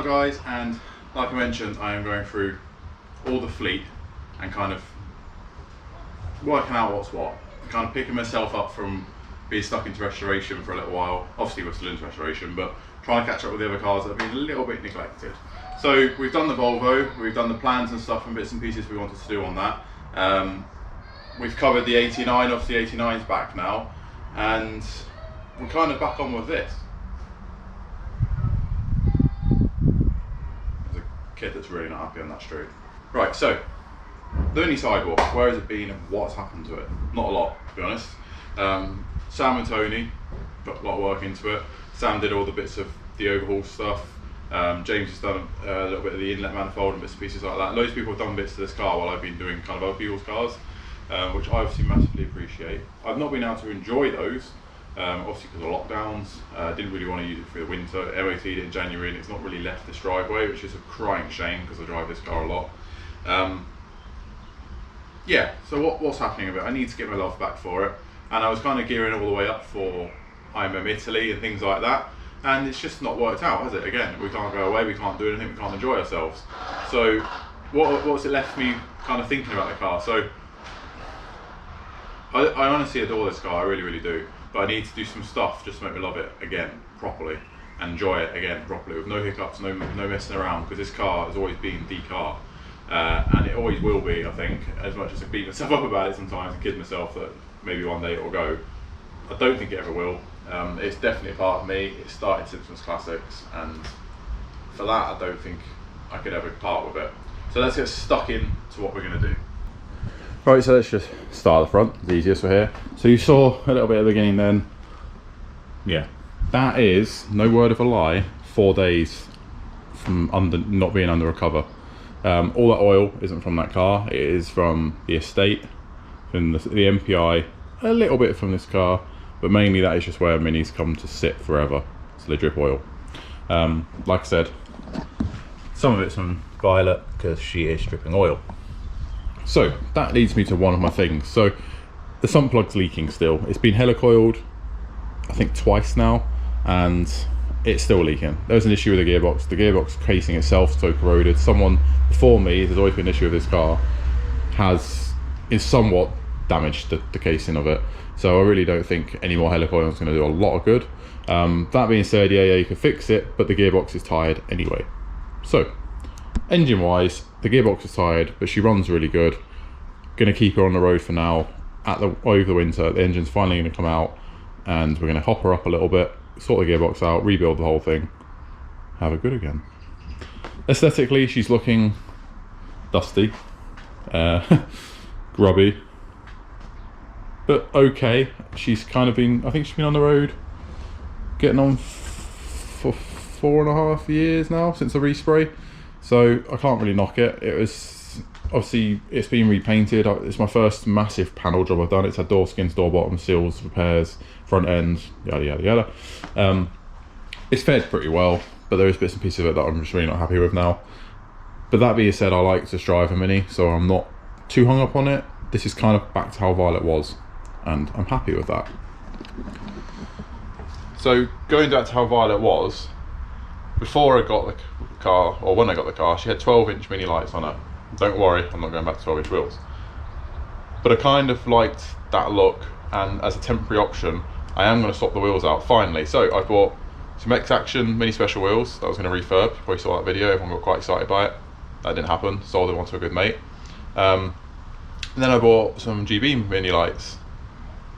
guys, and like I mentioned, I am going through all the fleet and kind of working out what's what, kind of picking myself up from being stuck into restoration for a little while. Obviously we're still into restoration, but trying to catch up with the other cars that have been a little bit neglected. So we've done the Volvo, we've done the plans and stuff and bits and pieces we wanted to do on that. We've covered the 89, obviously 89's back now, and we're kind of back on with this. There's a kid that's really not happy on that street. Right, so the mini sidewalk, where has it been and what's happened to it? Not a lot, to be honest. Sam and Tony put a lot of work into it. Sam did all the bits of the overhaul stuff. James has done a little bit of the inlet manifold and bits and pieces like that. Loads of people have done bits to this car while I've been doing kind of other people's cars, which I obviously massively appreciate. I've not been able to enjoy those, obviously because of lockdowns. Didn't really want to use it for the winter. MOT'd it in January and it's not really left this driveway, which is a crying shame because I drive this car a lot. Yeah, so what's happening with it? I need to get my love back for it, and I was kind of gearing all the way up for IMM Italy and things like that, and it's just not worked out, has it? Again, we can't go away, we can't do anything, we can't enjoy ourselves. So what's it left me kind of thinking about the car? So I honestly adore this car, I really, really do, but I need to do some stuff just to make me love it again properly and enjoy it again properly with no hiccups, no messing around, because this car has always been the car. And it always will be, I think, as much as I beat myself up about it sometimes and kid myself that maybe one day it will go. I don't think it ever will. It's definitely a part of me. It started Simpsons Classics, and for that I don't think I could ever part with it. So let's get stuck into what we're going to do. Right, so let's just start at the front, it's easiest for here. So you saw a little bit at the beginning then. Yeah, that is, no word of a lie, 4 days from not being under a cover. All that oil isn't from that car, it is from the estate, from the MPI, a little bit from this car, but mainly that is just where minis come to sit forever, so they drip oil. Like I said, some of it's from Violet because she is dripping oil. So that leads me to one of my things. So the sump plug's leaking still. It's been helicoiled I think twice now, and it's still leaking. There was an issue with the gearbox casing itself so corroded. Someone before me, there's always been an issue with this car, is somewhat damaged the casing of it. So I really don't think any more helicoiling is going to do a lot of good. That being said, yeah, you can fix it, but the gearbox is tired anyway. So engine wise, the gearbox is tired, but she runs really good. Gonna keep her on the road for now. Over the winter, the engine's finally gonna come out, and we're gonna hop her up a little bit, sort the gearbox out, rebuild the whole thing, have her good again. Aesthetically, she's looking dusty, grubby, but okay. She's kind of been, I think she's been on the road getting on for 4.5 years now since the respray, so I can't really knock it. It was, obviously it's been repainted. It's my first massive panel job I've done. It's had door skins, door bottoms, seals, repairs, front end, yada yada yada. It's fared pretty well, but there is bits and pieces of it that I'm just really not happy with now. But that being said, I like to drive a Mini, so I'm not too hung up on it. This is kind of back to how Violet was, and I'm happy with that. So going back to how Violet was, before I got the car, or when I got the car, she had 12-inch mini lights on her. Don't worry, I'm not going back to 12-inch wheels. But I kind of liked that look, and as a temporary option, I am going to swap the wheels out finally. So I bought some X-Action mini special wheels that I was going to refurb. You probably saw that video, everyone got quite excited by it. That didn't happen, sold them on to a good mate. And then I bought some GB mini lights.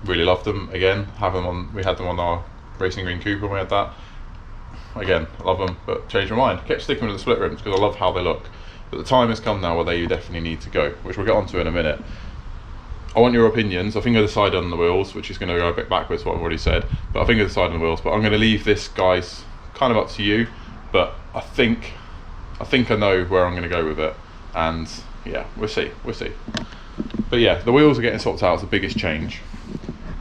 Really loved them. Again, we had them on our Racing Green Cooper when we had that. Again, I love them, but changed my mind. Kept sticking with the split rims because I love how they look. But the time has come now where they definitely need to go, which we'll get onto in a minute. I want your opinions. I think I decided on the wheels, which is going to go a bit backwards, what I've already said. But I think I decided on the wheels. But I'm going to leave this, guys, kind of up to you. But I think I know where I'm going to go with it. And yeah, we'll see. But yeah, the wheels are getting sorted out as the biggest change.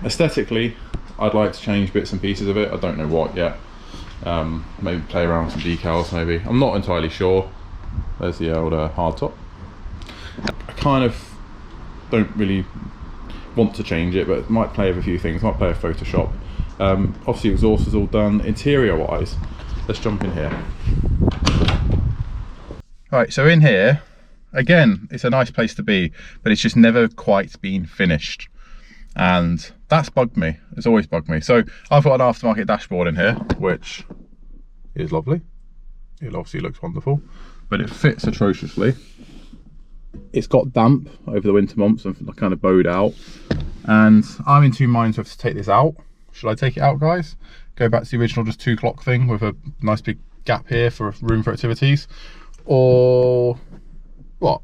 Aesthetically, I'd like to change bits and pieces of it. I don't know what yet. Maybe play around with some decals, maybe. I'm not entirely sure. There's the old hard top. I kind of don't really want to change it, but might play with a few things. Might play with Photoshop. Obviously exhaust is all done. Interior wise, let's jump in here. Right, so in here, again, it's a nice place to be, but it's just never quite been finished. And that's bugged me. It's always bugged me. So I've got an aftermarket dashboard in here, which is lovely. It obviously looks wonderful, but it fits atrociously. It's got damp over the winter months and kind of bowed out. And I'm in two minds whether to take this out. Should I take it out, guys? Go back to the original just 2 clock thing with a nice big gap here for room for activities? Or what?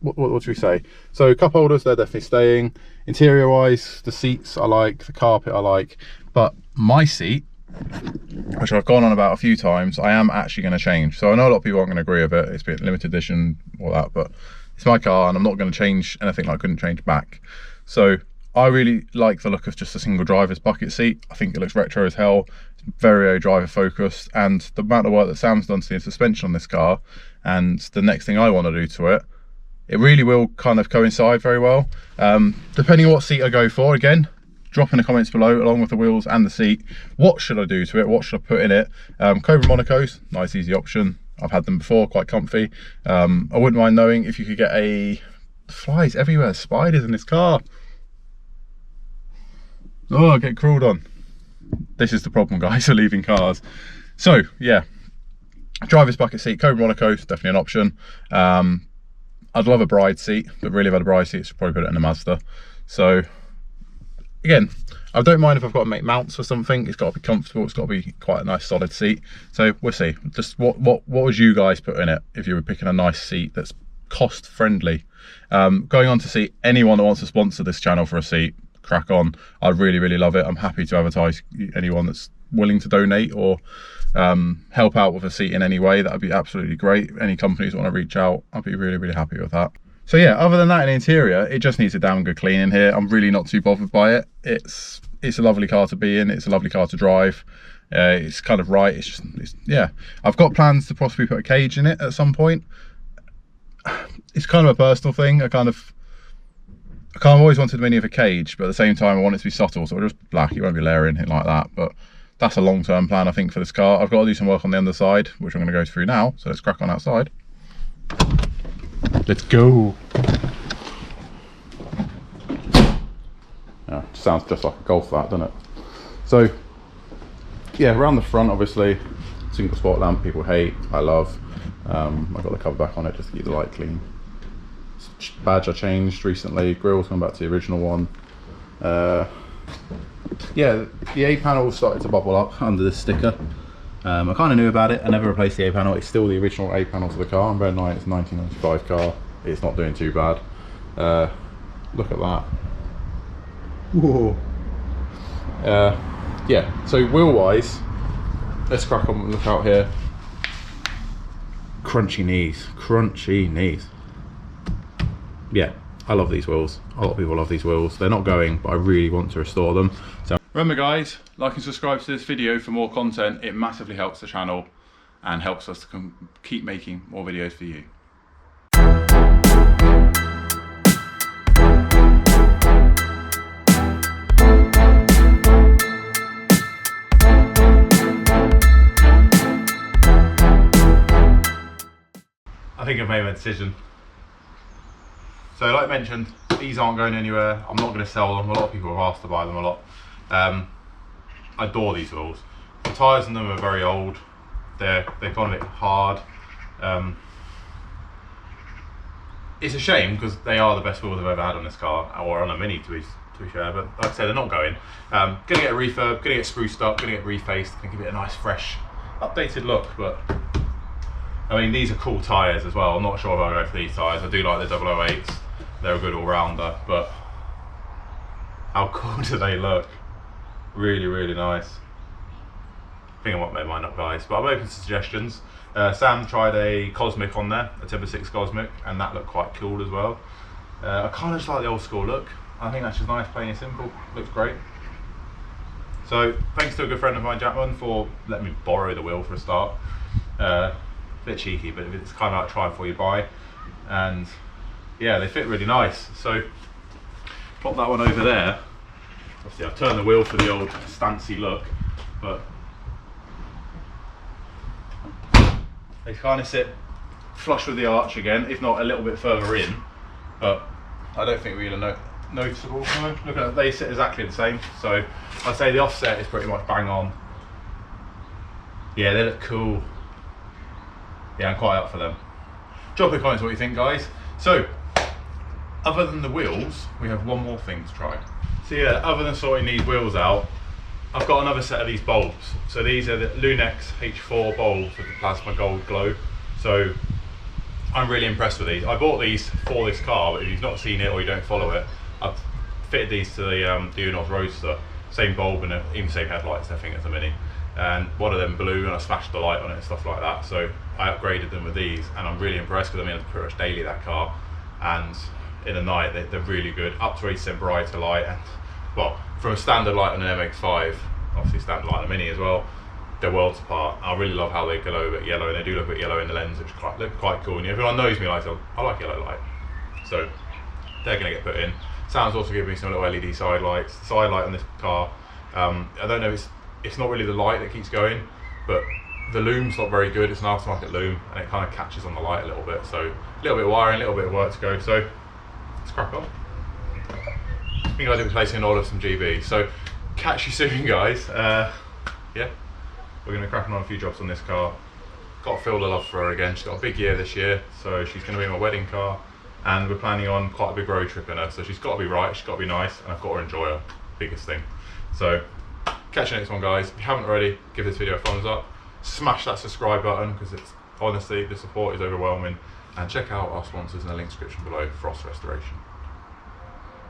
What should we say? So cup holders, they're definitely staying. Interior wise, the seats I like, the carpet I like, but my seat, which I've gone on about a few times, I am actually going to change. So I know a lot of people aren't going to agree with it. It's been limited edition, all that, but it's my car and I'm not going to change anything that I couldn't change back. So I really like the look of just a single driver's bucket seat. I think it looks retro as hell. It's very driver focused, and the amount of work that Sam's done to the suspension on this car and the next thing I want to do to it, it really will kind of coincide very well. Depending on what seat I go for, again, drop in the comments below, along with the wheels and the seat. What should I do to it? What should I put in it? Cobra Monocos, nice easy option. I've had them before, quite comfy. I wouldn't mind knowing if you could get a, flies everywhere, spiders in this car. Oh, I get crawled on. This is the problem, guys, for leaving cars. So yeah, driver's bucket seat, Cobra Monocos, definitely an option. I'd love a bride seat, but really if I had a bride seat, I'd probably put it in a Mazda. So again, I don't mind if I've got to make mounts or something. It's got to be comfortable. It's got to be quite a nice solid seat. So we'll see. Just what would you guys put in it if you were picking a nice seat that's cost friendly? Going on to see anyone that wants to sponsor this channel for a seat, crack on. I really love it. I'm happy to advertise anyone that's willing to donate or help out with a seat in any way. That would be absolutely great. Any companies want to reach out, I'd be really happy with that. So yeah, other than that, in the interior, it just needs a damn good clean in here. I'm really not too bothered by it. It's a lovely car to be in. It's a lovely car to drive. It's kind of right. Yeah. I've got plans to possibly put a cage in it at some point. It's kind of a personal thing. I kind of always wanted a Mini with a cage, but at the same time I want it to be subtle, so it'll just be black. It won't be layering, anything like that. But that's a long-term plan, I think, for this car. I've got to do some work on the underside, which I'm going to go through now. So let's crack on outside. Let's go. Yeah, sounds just like a Golf, that, doesn't it? So yeah, around the front, obviously, single spot lamp people hate, I love. I've got the cover back on it just to keep the light clean. Badge I changed recently. Grill's gone back to the original one. Yeah, the A panel started to bubble up under this sticker. I kind of knew about it. I never replaced the A panel. It's still the original A panel to the car. I'm bearing in mind it's a 1995 car. It's not doing too bad. Look at that. Whoa. Yeah, so wheel wise, let's crack on and look out here. Crunchy knees. Yeah, I love these wheels. A lot of people love these wheels. They're not going, but I really want to restore them. So remember, guys, like and subscribe to this video for more content. It massively helps the channel and helps us to keep making more videos for you. I think I've made my decision. So like I mentioned, these aren't going anywhere. I'm not going to sell them. A lot of people have asked to buy them a lot. I adore these wheels. The tyres on them are very old. They're kind of a bit hard. It's a shame because they are the best wheels I've ever had on this car, or on a Mini to be fair, but like I said, they're not going. Gonna get a refurb, gonna get spruced up, gonna get refaced, gonna give it a nice fresh, updated look. But I mean, these are cool tyres as well. I'm not sure if I'll go for these tyres. I do like the 008s. They're a good all-rounder, but how cool do they look? Really nice. I think I might make mine up, guys, but I'm open to suggestions. Sam tried a Cosmic on there, a Timber 6 Cosmic, and that looked quite cool as well. I kind of just like the old school look. I think that's just nice, plain and simple. Looks great. So thanks to a good friend of mine, Jackman, for letting me borrow the wheel for a start. Bit cheeky, but it's kind of like try before you buy. And yeah, they fit really nice. So pop that one over there. Obviously I've turned the wheel for the old stancy look, but they kind of sit flush with the arch again, if not a little bit further in, but I don't think we're really noticeable. No, look at that, they sit exactly the same. So I'd say the offset is pretty much bang on. Yeah, they look cool. Yeah, I'm quite up for them. Drop in the comments what you think, guys. So, other than the wheels, we have one more thing to try. So yeah, other than sorting these wheels out, I've got another set of these bulbs. So these are the Lunex H4 bulbs with the plasma gold glow. So I'm really impressed with these. I bought these for this car, but if you've not seen it or you don't follow it, I've fitted these to the Unos Roadster. Same bulb and even same headlights, I think it's a Mini. And one of them blew and I smashed the light on it and stuff like that. So I upgraded them with these and I'm really impressed with them. I mean, pretty much daily that car. And in the night, they're really good. Up to 80% brighter light. And well, from a standard light on an MX-5, obviously standard light on a Mini as well, they're worlds apart. I really love how they glow a bit yellow, and they do look a bit yellow in the lens, which look quite cool. And everyone knows me, like, I like yellow light. So they're gonna get put in. Sam's also giving me some little LED side lights. The side light on this car, I don't know, it's not really the light that keeps going, but the lume's not very good. It's an aftermarket lume, and it kind of catches on the light a little bit. So a little bit of wiring, a little bit of work to go. So let's crack on. I think I did placing an order of some GB. So catch you soon, guys. Yeah, we're going to be cracking on a few jobs on this car. Got to feel the love for her again. She's got a big year this year, so she's going to be my wedding car, and we're planning on quite a big road trip in her. So she's got to be right, she's got to be nice, and I've got to enjoy her. Biggest thing. So catch you next one, guys. If you haven't already, give this video a thumbs up. Smash that subscribe button, because it's honestly, the support is overwhelming. And check out our sponsors in the link description below, Frost Restoration.